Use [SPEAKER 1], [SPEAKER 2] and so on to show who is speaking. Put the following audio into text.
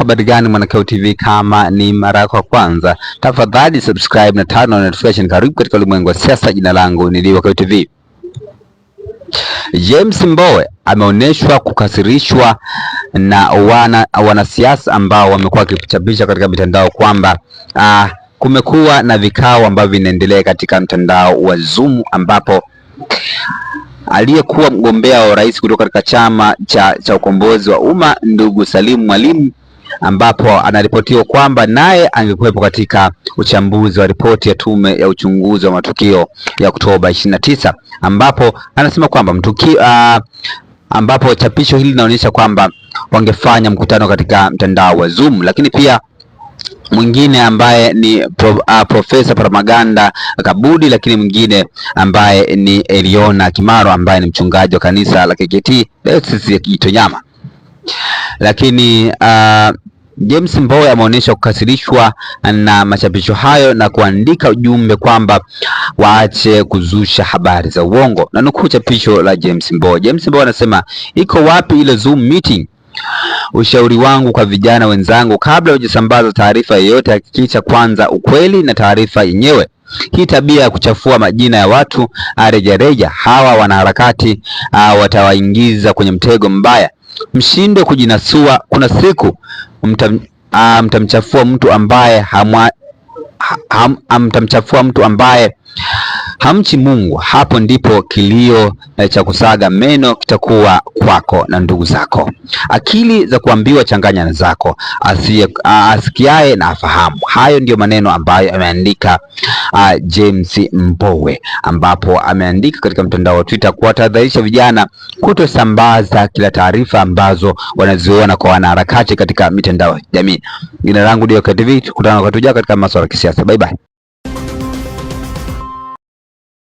[SPEAKER 1] habari gani Mwanakeo TV? Kama ni mara yako ya kwanza, tafadhali subscribe na turn on notification. Karibu katika ulimwengu wa siasa. Jina langu ni Mwanakeo TV. James Mbowe ameonyeshwa kukasirishwa na wanasiasa ambao wamekuwa wakichapisha katika mitandao kwamba kumekuwa na vikao ambavyo vinaendelea katika mtandao wa Zoom, ambapo aliyekuwa mgombea wa urais kutoka katika chama cha ukombozi wa umma ndugu Salim Mwalimu, ambapo anaripotiwa kwamba naye angekuwepo katika uchambuzi wa ripoti ya tume ya uchunguzi wa matukio ya Oktoba 29, ambapo anasema kwamba ambapo chapisho hili linaonyesha kwamba wangefanya mkutano katika mtandao wa Zoom. Lakini pia mwingine ambaye ni Profesa Paramaganda Kabudi, lakini mwingine ambaye ni Eliona Kimaro ambaye ni mchungaji wa kanisa la KKKT Dayosisi ya Gitonyama. Lakini James Mbowe ameonyesha kukasirishwa na machapisho hayo na kuandika ujumbe kwamba waache kuzusha habari za uongo. Na nukuu chapisho la James Mbowe. James Mbowe anasema, iko wapi ile Zoom meeting? Ushauri wangu kwa vijana wenzangu, kabla hujasambaza taarifa yoyote, hakikisha kwanza ukweli na taarifa yenyewe. Hii tabia ya kuchafua majina ya watu rejareja, hawa wanaharakati watawaingiza kwenye mtego mbaya. Mshindwe kujinasua. Kuna siku mtamchafua mtu ambaye hamchi Mungu. Hapo ndipo kilio cha kusaga meno kitakuwa kwako na ndugu zako. Akili za kuambiwa changanya na zako, asikiaye na afahamu. Hayo ndiyo maneno ambayo ameandika James Mbowe, ambapo ameandika katika mtandao wa Twitter kuwatahadharisha vijana kutosambaza kila taarifa ambazo wanaziona kwa wanaharakati katika mitandao ya jamii. Jina langu ndio KTV, tukutana wakati ujao katika masuala ya kisiasa. Bye bye.